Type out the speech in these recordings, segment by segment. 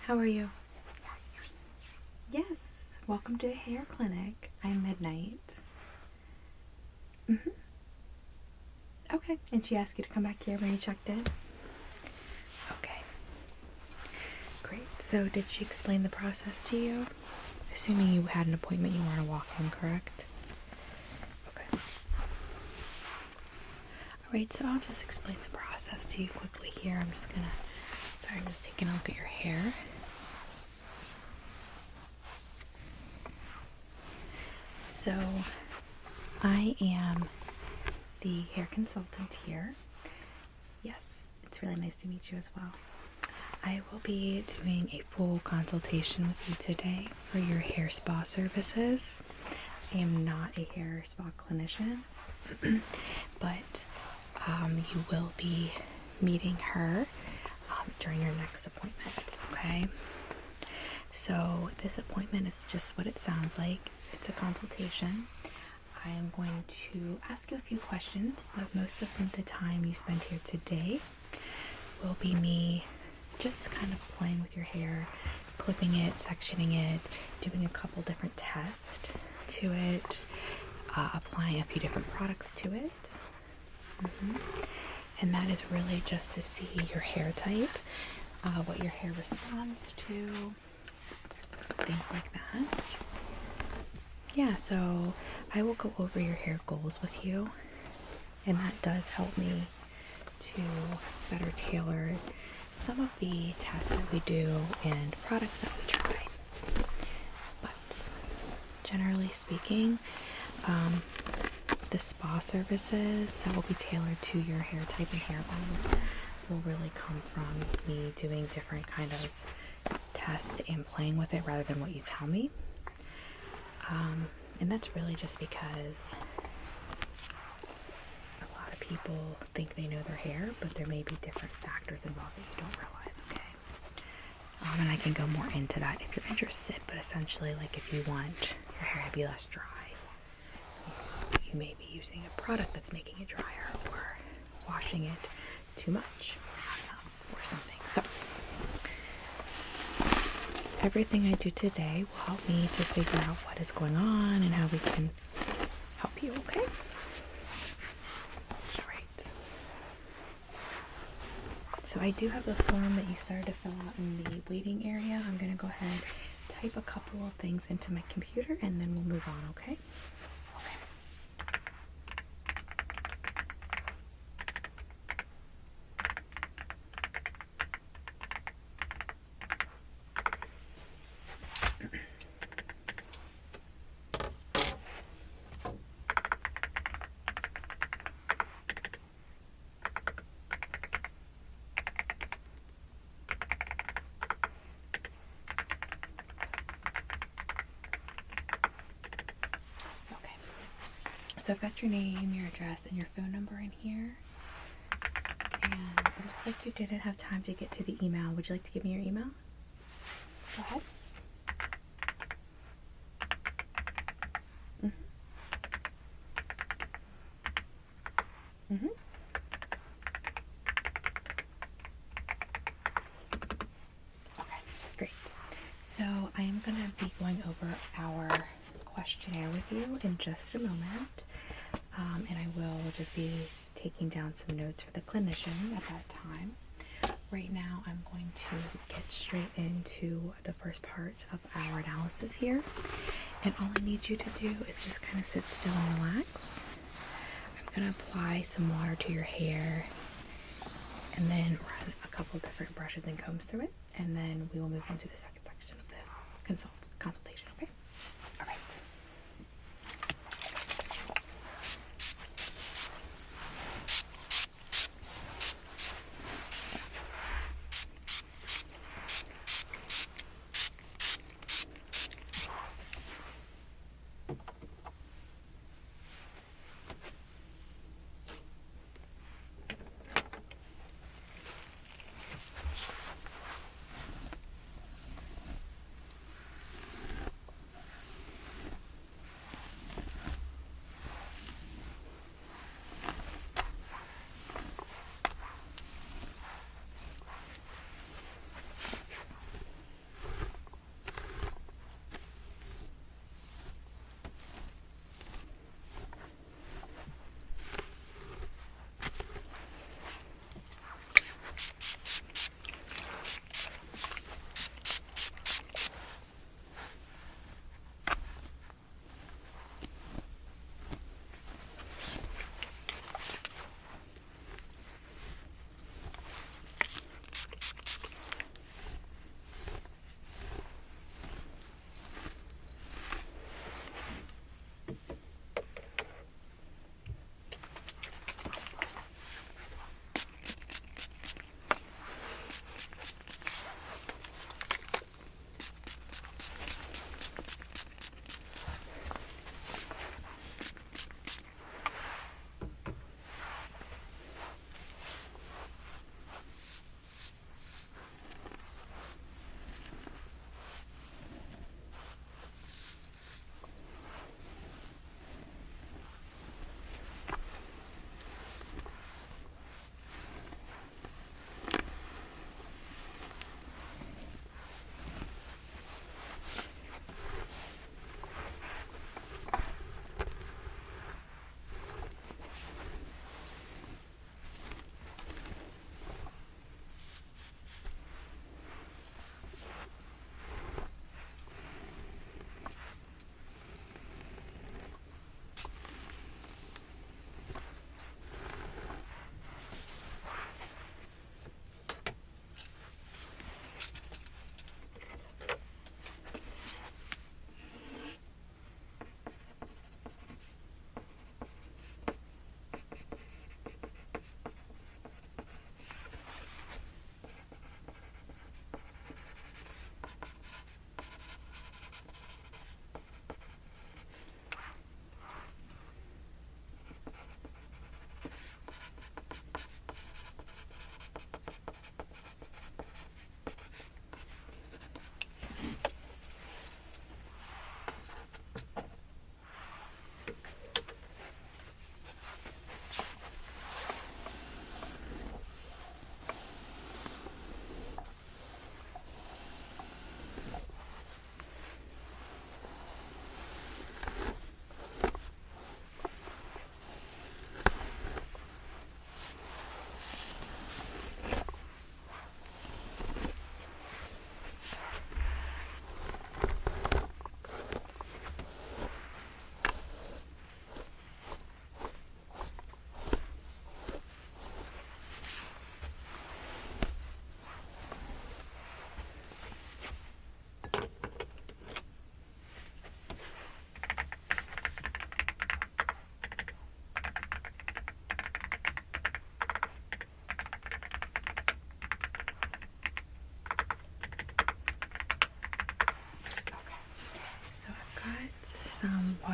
How are you? Yes. Welcome to the hair clinic. I'm Midnight. Okay. And she asked you to come back here when you checked in? Okay. Great. So did she explain the process to you? Assuming you had an appointment, you want to walk in, correct? Okay. Alright, so I'll just explain the process to you quickly here. I'm just taking a look at your hair. So, I am the hair consultant here. Yes, it's really nice to meet you as well. I will be doing a full consultation with you today for your hair spa services. I am not a hair spa clinician, but you will be meeting her during your next appointment, okay? So this appointment is just what it sounds like. It's a consultation. I am going to ask you a few questions, but most of the time you spend here today will be me just kind of playing with your hair, clipping it, sectioning it, doing a couple different tests to it, applying a few different products to it. And that is really just to see your hair type, what your hair responds to, things like that. Yeah, so I will go over your hair goals with you, and that does help me to better tailor some of the tests that we do and products that we try. But generally speaking, the spa services that will be tailored to your hair type and hair goals will really come from me doing different kind of tests and playing with it rather than what you tell me. And that's really just because a lot of people think they know their hair, but there may be different factors involved that you don't realize, okay? And I can go more into that if you're interested, but essentially, like, if you want your hair to be less dry, you may be using a product that's making it drier, or washing it too much or not enough or something. So everything I do today will help me to figure out what is going on and how we can help you, okay? Alright. So I do have the form that you started to fill out in the waiting area. I'm going to go ahead, type a couple of things into my computer, and then we'll move on, okay? So I've got your name, your address, and your phone number in here. And it looks like you didn't have time to get to the email. Would you like to give me your email? Go ahead. Okay, great. So I am going to be going over our questionnaire with you in just a moment. And I will just be taking down some notes for the clinician at that time. Right now, I'm going to get straight into the first part of our analysis here. And all I need you to do is just kind of sit still and relax. I'm going to apply some water to your hair and then run a couple different brushes and combs through it. And then we will move on to the second section of the consultation, okay? All right.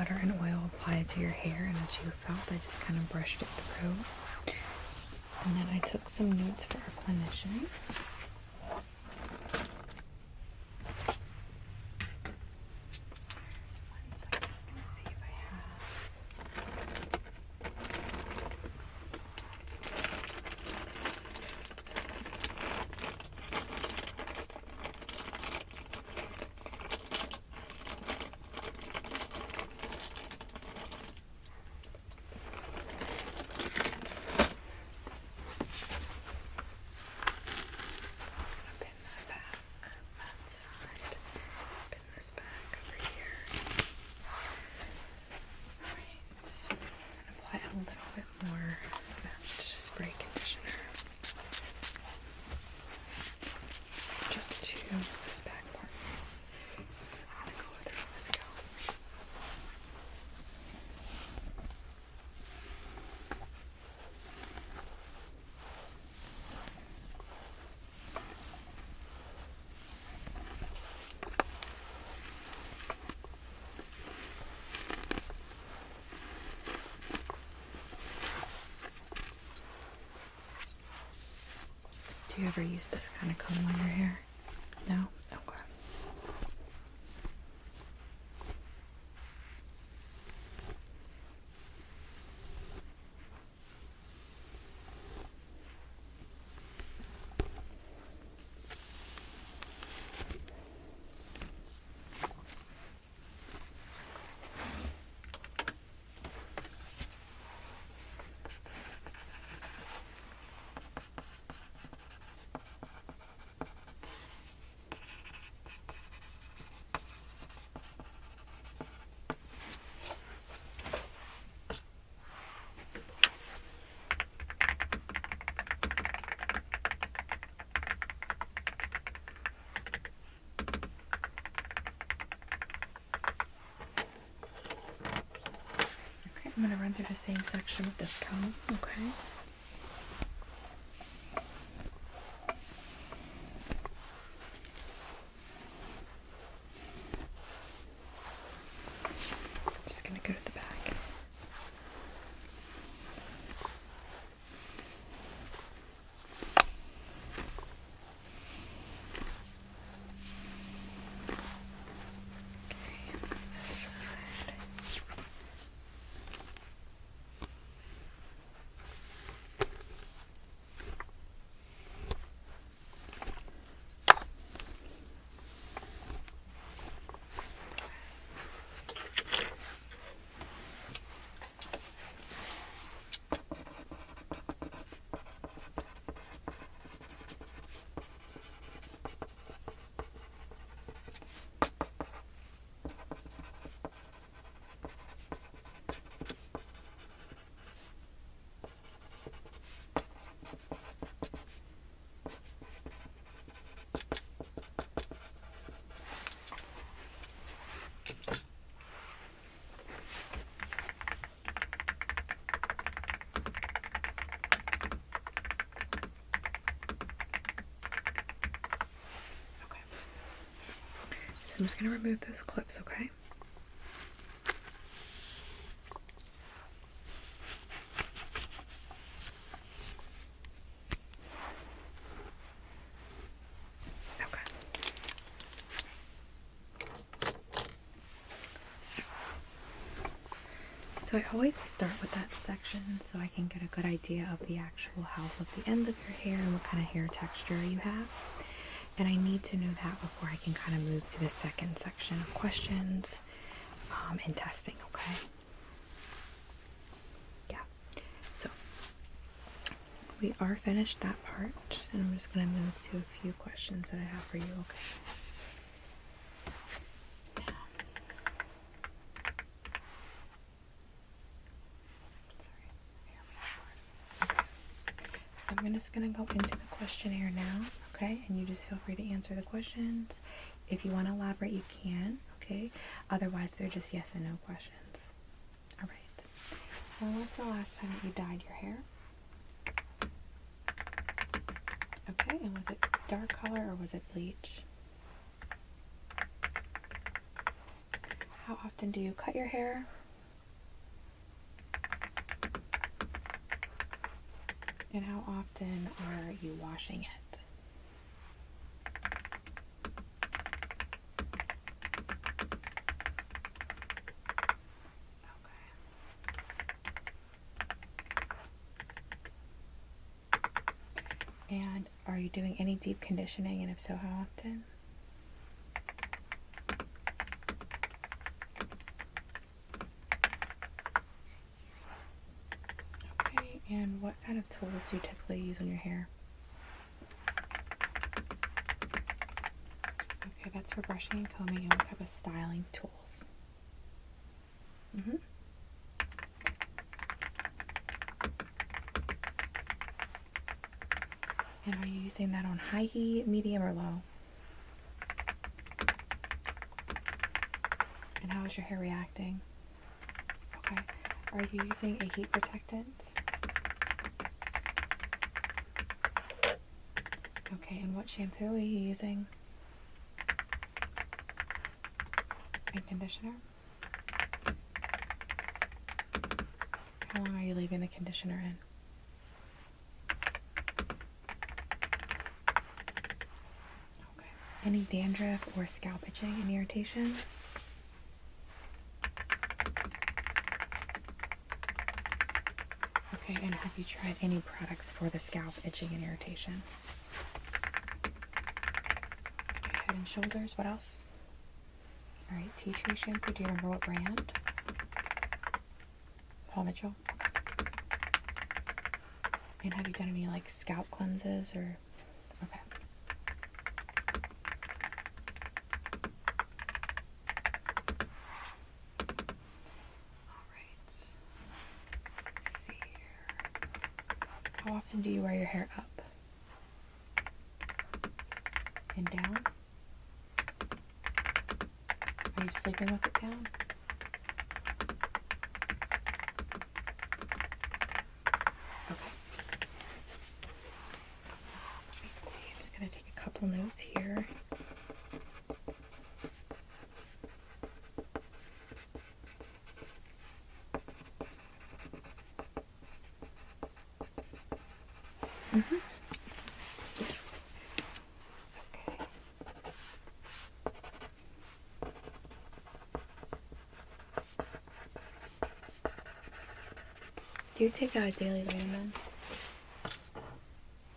butter and oil applied to your hair, and as you felt, I just kind of brushed it through. And then I took some notes for our clinician. One second, I'm going to see if I have. Pin that back, that side, pin this back over here. Alright, I'm going to apply a little bit more of that spray conditioner just to those back parts. It's going to go through the scalp. Do you ever use this kind of comb on your hair? No? Okay. I'm going to run through the same section with this comb, okay? Just going to go to the back. So I'm just going to remove those clips, okay? Okay. So I always start with that section so I can get a good idea of the actual health of the ends of your hair and what kind of hair texture you have. And I need to know that before I can kind of move to the second section of questions and testing, okay? Yeah. So we are finished that part, and I'm just going to move to a few questions that I have for you, okay? So I'm just going to go into the questionnaire now, okay? And you just feel free to answer the questions. If you want to elaborate, you can, okay? Otherwise, they're just yes and no questions. All right. When was the last time that you dyed your hair? Okay, and was it dark color or was it bleach? How often do you cut your hair? And how often are you washing it? And are you doing any deep conditioning, and if so, how often? Okay, and what kind of tools do you typically use on your hair? Okay, that's for brushing and combing, and what type of styling tools? And are you using that on high heat, medium, or low? And how is your hair reacting? Okay. Are you using a heat protectant? Okay, and what shampoo are you using? And conditioner? How long are you leaving the conditioner in? Any dandruff or scalp itching and irritation? Okay, and have you tried any products for the scalp itching and irritation? Okay, Head and Shoulders, what else? Alright, tea tree shampoo, do you remember what brand? Paul Mitchell? And have you done any like scalp cleanses or? Okay. How often do you wear your hair up and down? Are you sleeping with it down? Okay. Let me see. I'm just going to take a couple notes here. Yes. Okay. Do you take a daily vitamin?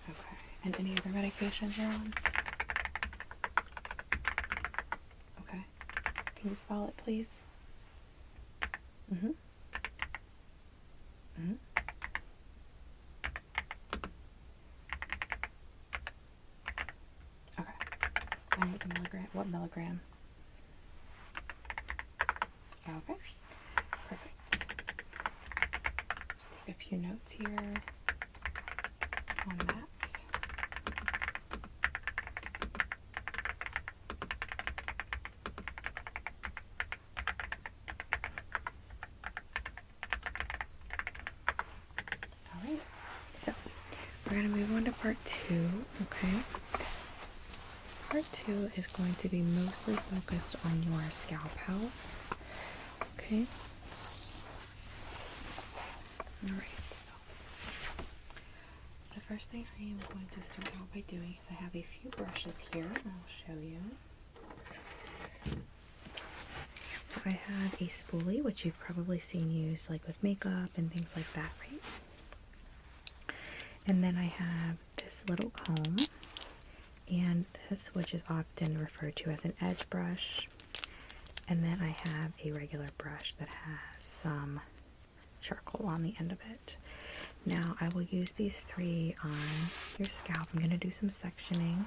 Okay. And any other medications you're on? Okay. Can you spell it, please? Mm-hmm. Mm-hmm. I need the milligram. What milligram? Okay. Perfect. Just take a few notes here on that. Alright. So we're gonna move on to part 2, okay? Part 2 is going to be mostly focused on your scalp health. Okay? Alright, so the first thing I am going to start out by doing is I have a few brushes here, and I'll show you. So I have a spoolie, which you've probably seen used like with makeup and things like that, right? And then I have this little comb, and this, which is often referred to as an edge brush. And then I have a regular brush that has some charcoal on the end of it. Now I will use these 3 on your scalp. I'm going to do some sectioning,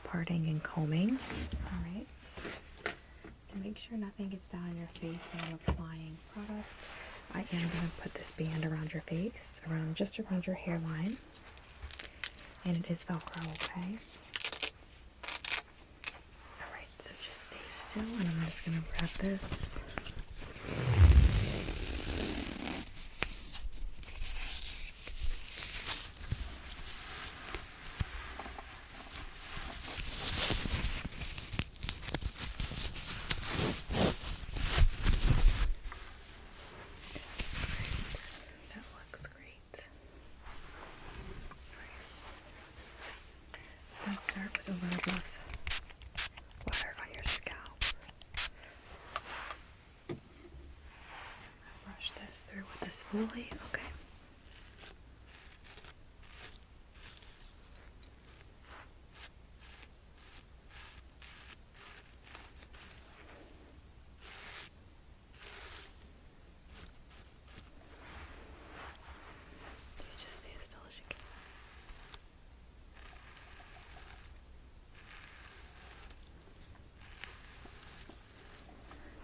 parting, and combing. Alright. To make sure nothing gets down on your face when I'm applying product, I am going to put this band around your face, just around your hairline. And it is Velcro, okay? Alright, so just stay still, and I'm just going to grab this. just going to start with a little bit of water on your scalp. Brush this through with a spoolie. Okay. Just stay as still as you can.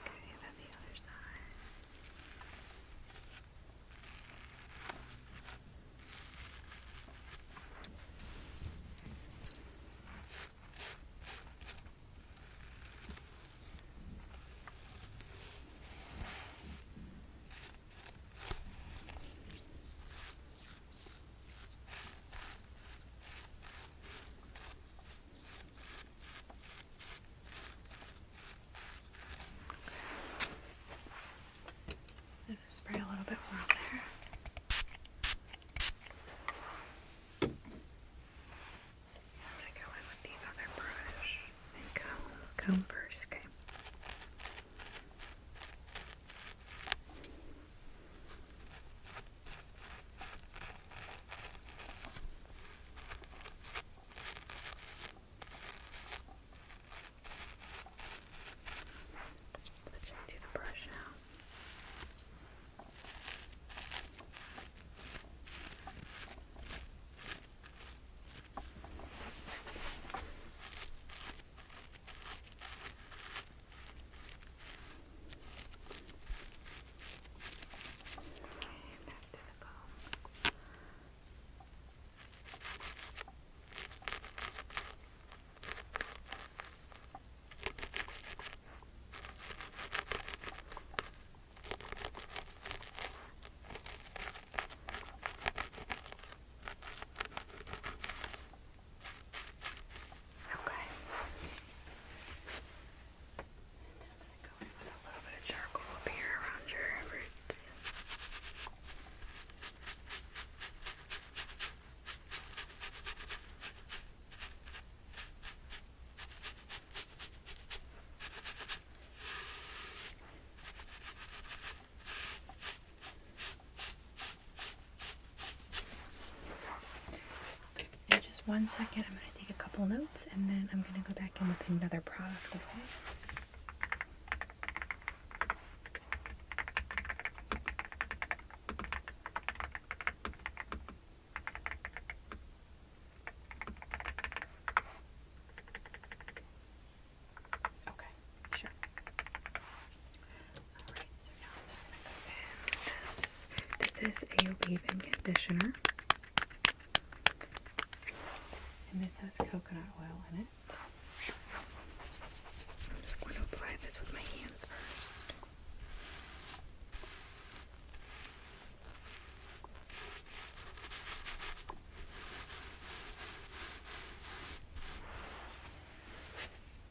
Okay, and then the other side. I'm gonna spray a little bit more on there. I'm gonna go in with the other brush and comb first, okay? Let's check do the brush now. Charcoal up here around your roots. In just 1 second, I'm going to take a couple notes and then I'm going to go back in with another product, okay? Sure. Alright, so now I'm just going to go in with this. This is a leave-in conditioner. And this has coconut oil in it. I'm just going to apply this with my hands first.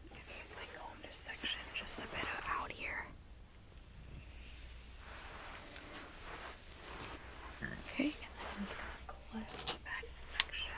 I'm going to use my comb to section just a bit out here. Okay, and then it's going to clip that section.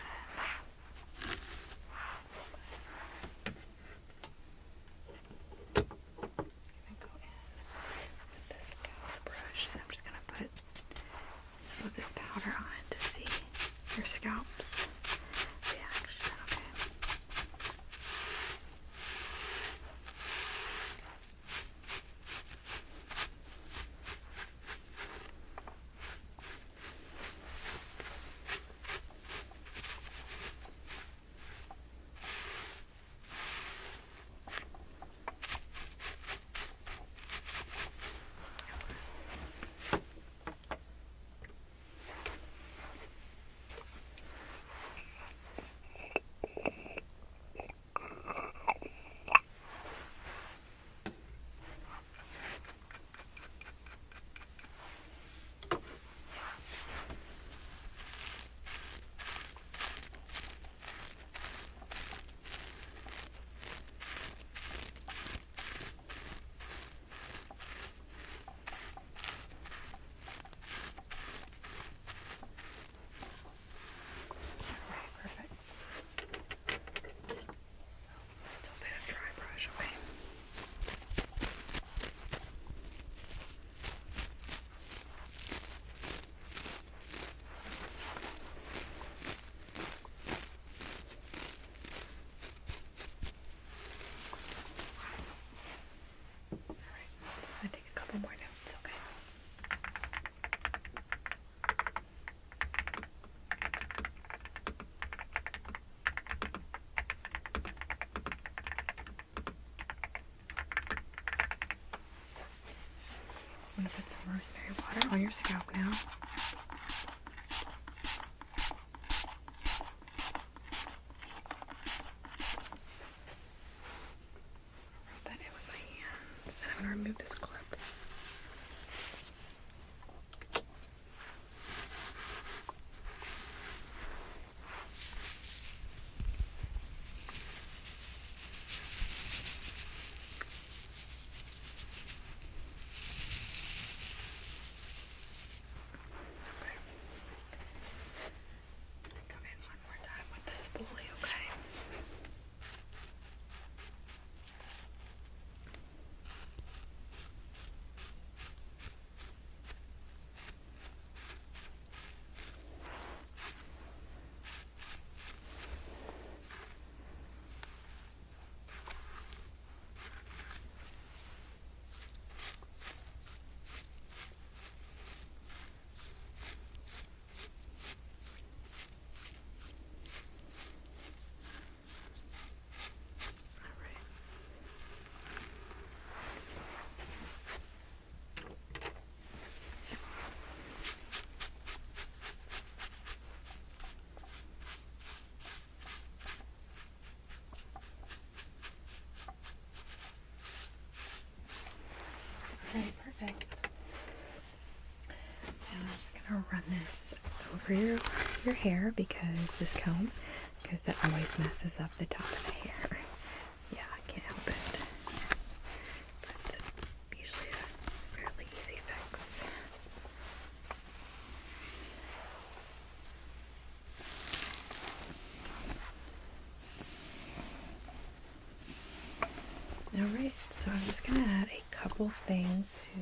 going to put some rosemary water on your scalp now. Rub that in with my hands, and I'm going to remove this clip. Spoolie, okay? Alright, perfect. Now I'm just gonna run this over your hair because this comb, because that always messes up the top of the hair. Yeah, I can't help it. But usually a fairly easy fix. Alright, so I'm just going to add a couple things to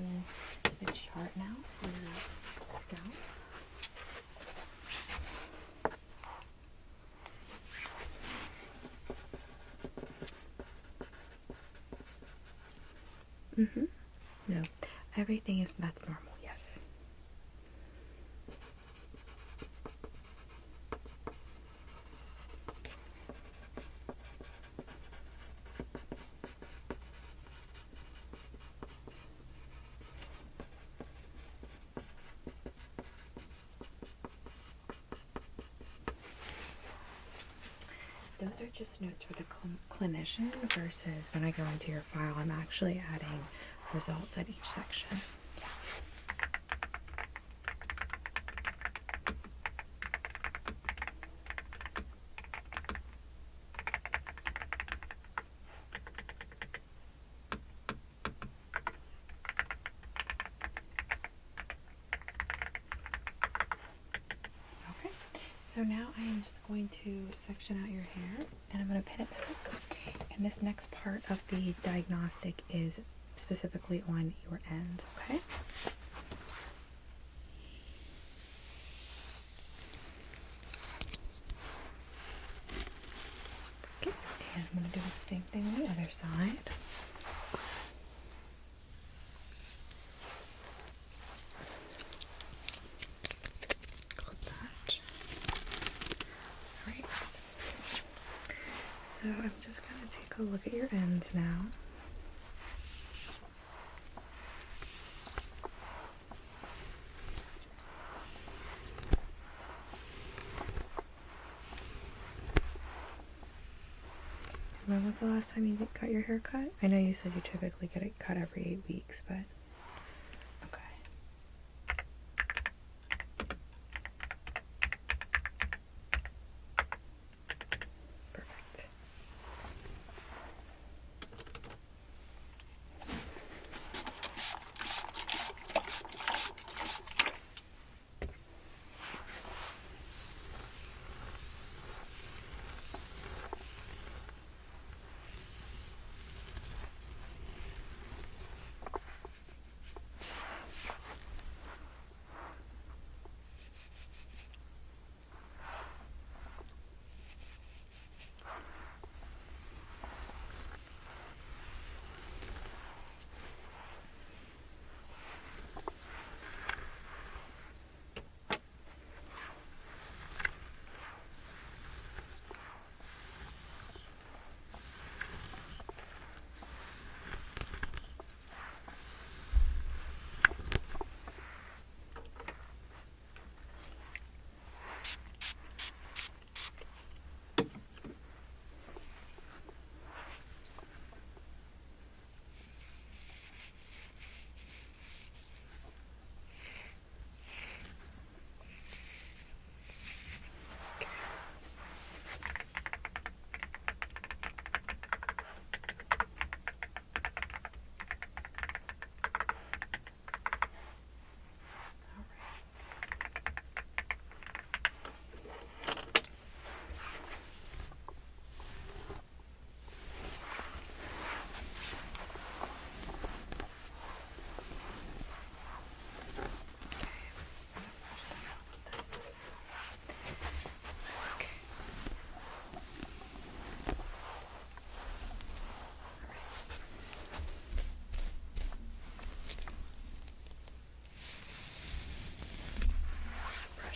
the chart now for your scalp. No, everything that's normal, yes. Those are just notes for the clinician versus when I go into your file, I'm actually adding results at each section. So now I am just going to section out your hair and I'm going to pin it back. And this next part of the diagnostic is specifically on your ends, okay? Okay, and I'm going to do the same thing on the other side. So I'm just going to take a look at your ends now. When was the last time you got your hair cut? I know you said you typically get it cut every 8 weeks, but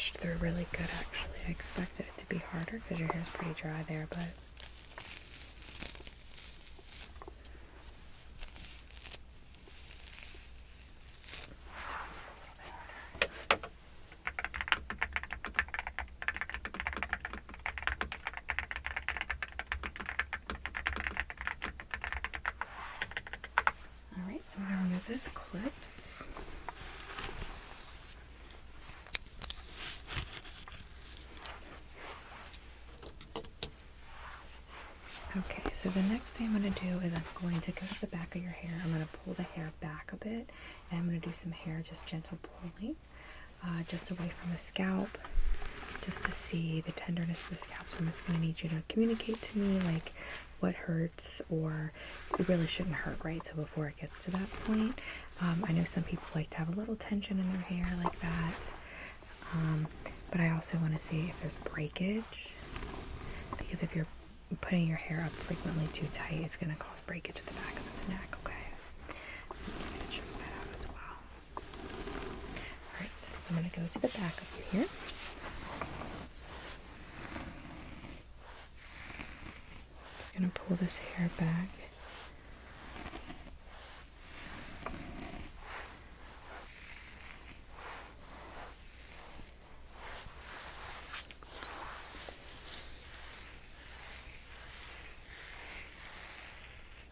brushed through really good, actually. I expected it to be harder because your hair's pretty dry there, but alright, I'm going to remove those clips. Okay, so the next thing I'm going to do is I'm going to go to the back of your hair. I'm going to pull the hair back a bit, and I'm going to do some hair, just gentle pulling, just away from the scalp, just to see the tenderness of the scalp. So I'm just going to need you to communicate to me, like, what hurts, or it really shouldn't hurt, right? So before it gets to that point, I know some people like to have a little tension in their hair like that, but I also want to see if there's breakage, because if you're putting your hair up frequently too tight, it's going to cause breakage at the back of the neck, okay? So I'm just going to check that out as well. Alright, so I'm going to go to the back of your hair. Just going to pull this hair back.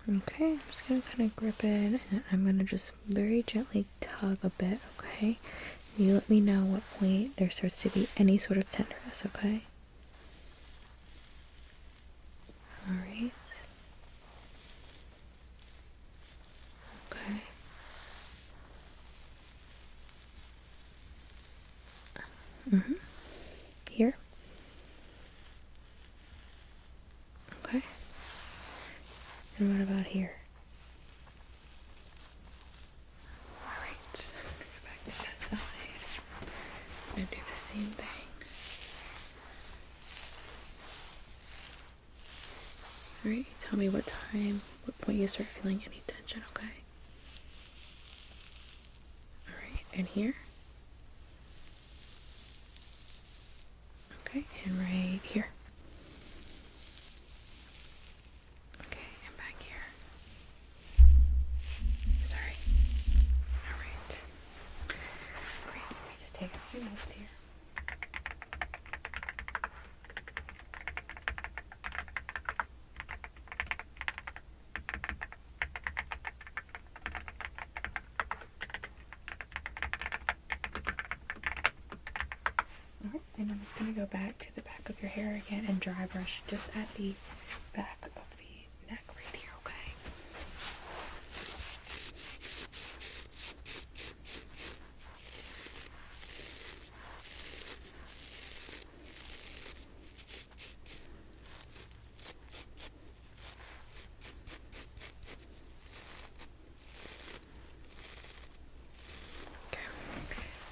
Okay, I'm just going to kind of grip it, and I'm going to just very gently tug a bit, okay? You let me know what point there starts to be any sort of tenderness, okay? Alright. Okay. Here. Okay. And what about here? Alright. Go back to this side. I'm going to do the same thing. Alright, tell me what point you start feeling any tension, okay? Alright, and here? Okay, and right here. Okay, and back here. Sorry. Alright. Great, let me just take a few notes here. Alright, and I'm just going to go back to the back of your hair again and dry brush just at the back of the neck right here, okay?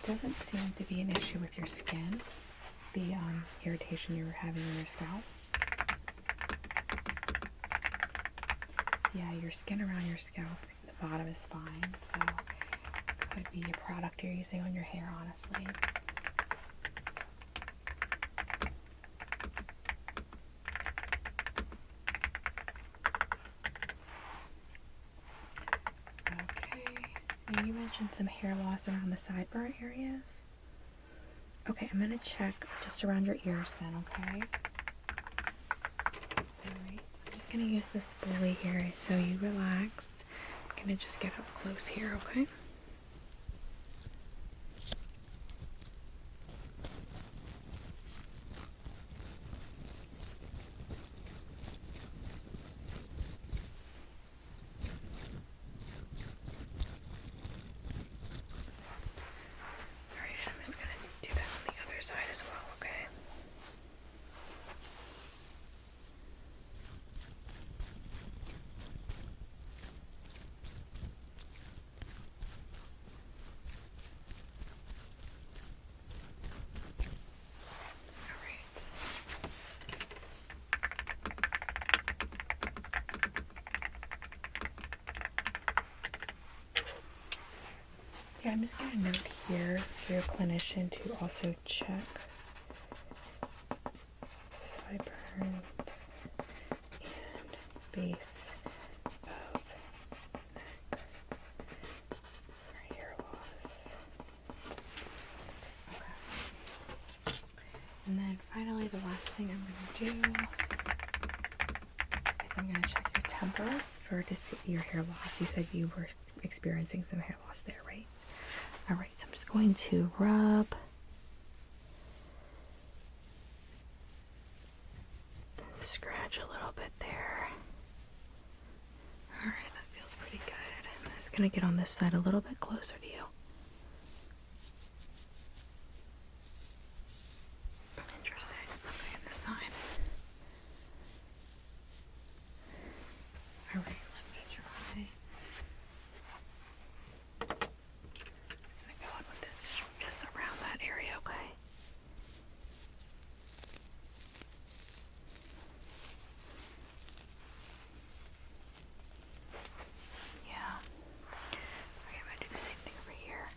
Doesn't seem to be an issue with your skin, the irritation you were having on your scalp. Yeah, your skin around your scalp, the bottom is fine, so it could be a product you're using on your hair, honestly. You mentioned some hair loss around the sideburn areas. Okay, I'm going to check just around your ears then, okay? Alright, I'm just going to use the spoolie here so you relax. I'm going to just get up close here, okay? Side as well, okay? Yeah, I'm just going to note here for your clinician to also check sideburns and base of neck for hair loss. Okay. And then finally, the last thing I'm going to do is I'm going to check your temples to see your hair loss. You said you were experiencing some hair loss there, right? All right, so I'm just going to rub and scratch a little bit there. All right, that feels pretty good. I'm just going to get on this side a little bit closer to you. Interesting. Okay, and this side. All right, let me try. Just going to go in with this just around that area, okay? Yeah. Okay, I'm going to do the same thing over here.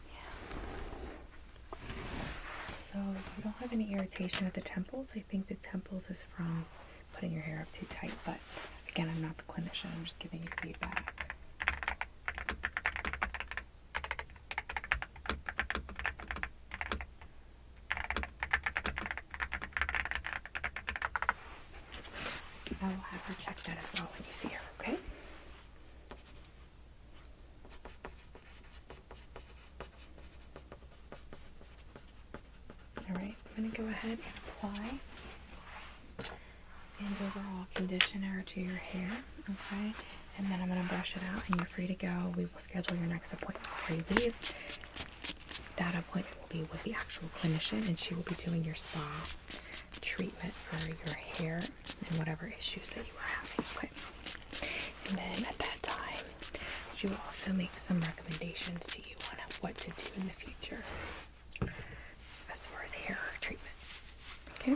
Yeah. So you don't have any irritation at the temples. I think the temples is from putting your hair up too tight, but again, I'm not the clinician. I'm just giving you feedback. I will have her check that as well when you see her, okay? Alright, I'm going to go ahead and apply an overall conditioner to your hair, okay? And then I'm going to brush it out and you're free to go. We will schedule your next appointment before you leave. That appointment will be with the actual clinician and she will be doing your spa treatment for your hair and whatever issues that you were having, okay? And then at that time, she will also make some recommendations to you on what to do in the future as far as hair treatment. Okay?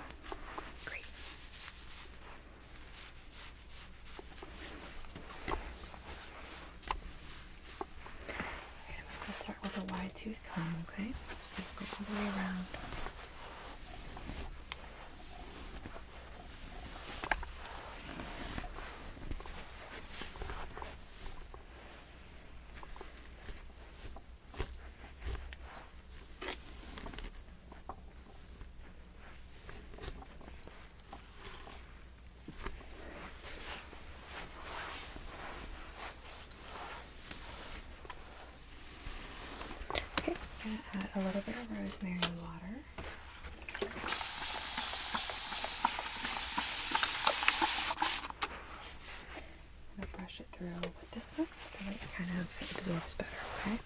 Great. Okay, I'm going to start with a wide tooth comb, okay? I'm just going to go all the way around. Add a little bit of rosemary water. I'm going to brush it through with this one so that it kind of absorbs better, okay?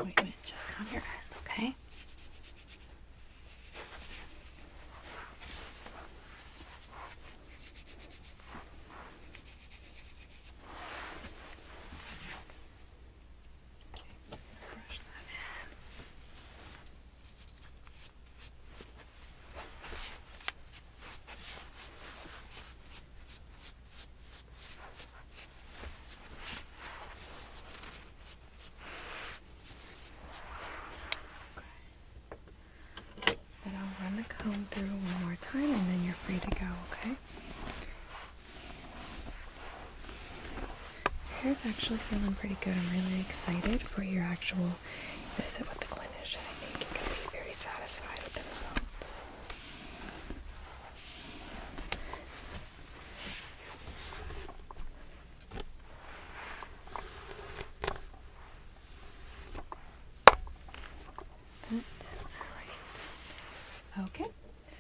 Ointment just on your ends, okay? Brush that in. Then I'll run the comb through one more time and then you're free to go, okay? Your hair's actually feeling pretty good. I'm really excited for your actual visit with the clinician. I think you're going to be very satisfied with the results.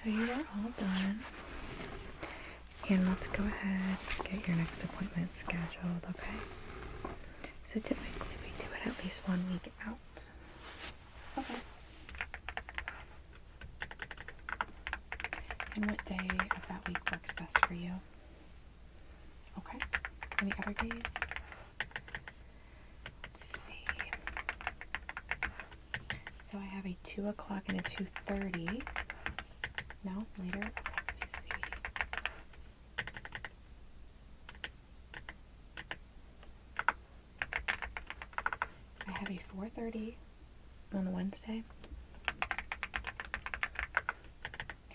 you are all done. And let's go ahead and get your next appointment scheduled, okay? So typically we do it at least 1 week out. Okay. And what day of that week works best for you? Okay. Any other days? Let's see. So I have a 2 o'clock and a 2:30. No? Later? Okay, let me see. I have a 4:30 on the Wednesday.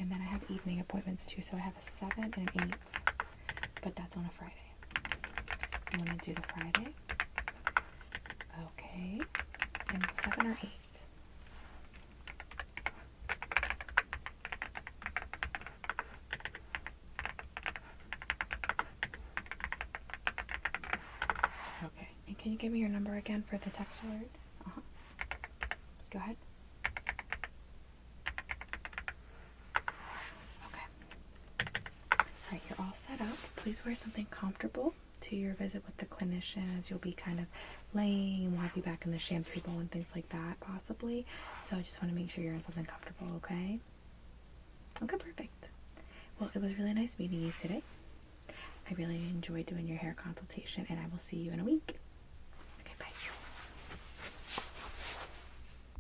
And then I have evening appointments too, so I have a 7 and an 8. But that's on a Friday. You want to do the Friday? Okay. And 7 or 8? Okay. And can you give me your number again for the text alert? Go ahead. Okay. Alright, you're all set up. Please wear something comfortable to your visit with the clinician, as you'll be kind of laying and we'll have you back in the shampoo bowl and things like that, possibly. So I just want to make sure you're in something comfortable, okay? Okay, perfect. Well, it was really nice meeting you today. I really enjoyed doing your hair consultation, and I will see you in a week.